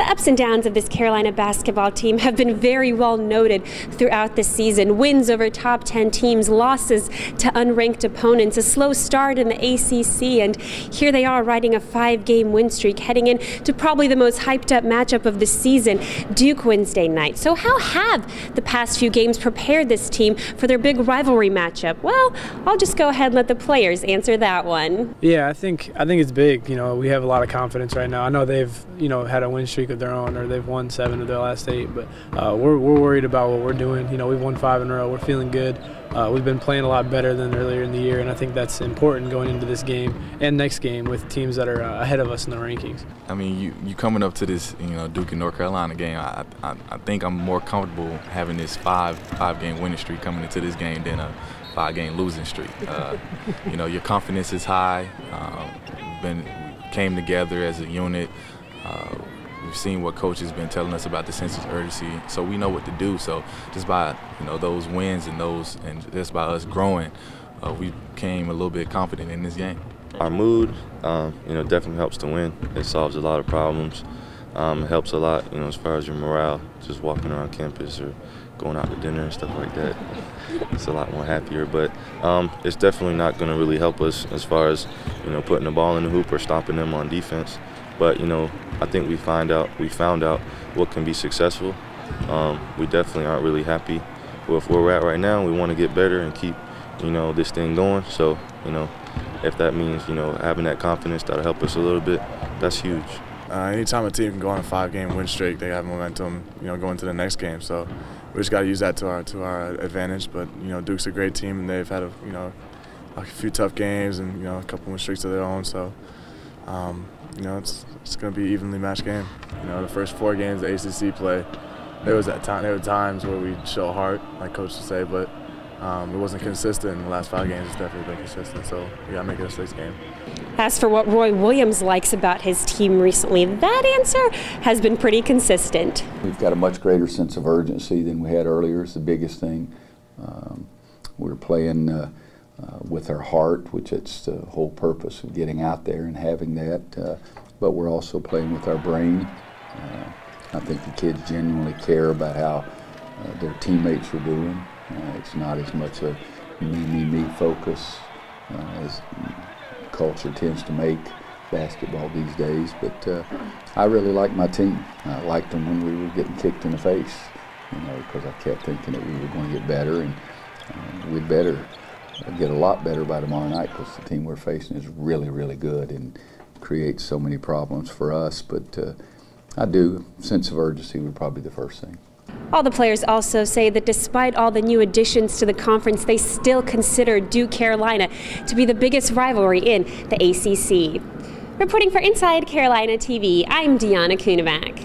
The ups and downs of this Carolina basketball team have been very well noted throughout the season. Wins over top 10 teams, losses to unranked opponents, a slow start in the ACC, and here they are riding a 5-game win streak, heading into probably the most hyped up matchup of the season, Duke Wednesday night. So how have the past few games prepared this team for their big rivalry matchup? Well, I'll just go ahead and let the players answer that one. Yeah, I think it's big. We have a lot of confidence right now. I know they've had a win streak of their own, or they've won 7 of their last 8, but we're worried about what we're doing. We've won 5 in a row. We're feeling good. We've been playing a lot better than earlier in the year, and I think that's important going into this game and next game with teams that are ahead of us in the rankings. I mean, you coming up to this, Duke and North Carolina game. I think I'm more comfortable having this five-game winning streak coming into this game than a 5-game losing streak. Your confidence is high. We came together as a unit. We've seen what coach has been telling us about the sense of urgency, so we know what to do. So just by those wins and just by us growing, we became a little bit confident in this game. Our mood, definitely helps to win. It solves a lot of problems. It helps a lot, as far as your morale, just walking around campus or going out to dinner and stuff like that. It's a lot more happier, but it's definitely not going to really help us as far as putting the ball in the hoop or stopping them on defense. But I think we found out what can be successful. We definitely aren't really happy with where we're at right now. We want to get better and keep this thing going. So if that means having that confidence, that'll help us a little bit. That's huge. Anytime a team can go on a 5-game win streak, they have momentum, going to the next game. So we just got to use that to our advantage. But Duke's a great team, and they've had a few tough games and a couple win streaks of their own. So it's going to be an evenly matched game. The first 4 games the ACC play, there were times where we show heart, like Coach would say, but it wasn't consistent. In the last 5 games, it's definitely been consistent. So we got to make it a 6th game. As for what Roy Williams likes about his team recently, that answer has been pretty consistent. We've got a much greater sense of urgency than we had earlier. It's the biggest thing. We're playing with our heart, which it's the whole purpose of getting out there and having that. But we're also playing with our brain. I think the kids genuinely care about how their teammates are doing. It's not as much a me focus as culture tends to make basketball these days. But I really like my team. I liked them when we were getting kicked in the face, because I kept thinking that we were going to get better, and we'd better get a lot better by tomorrow night, because the team we're facing is really, really good and creates so many problems for us. But sense of urgency would probably be the first thing. All the players also say that despite all the new additions to the conference, they still consider Duke Carolina to be the biggest rivalry in the ACC. Reporting for Inside Carolina TV, I'm Deanna Kunavac.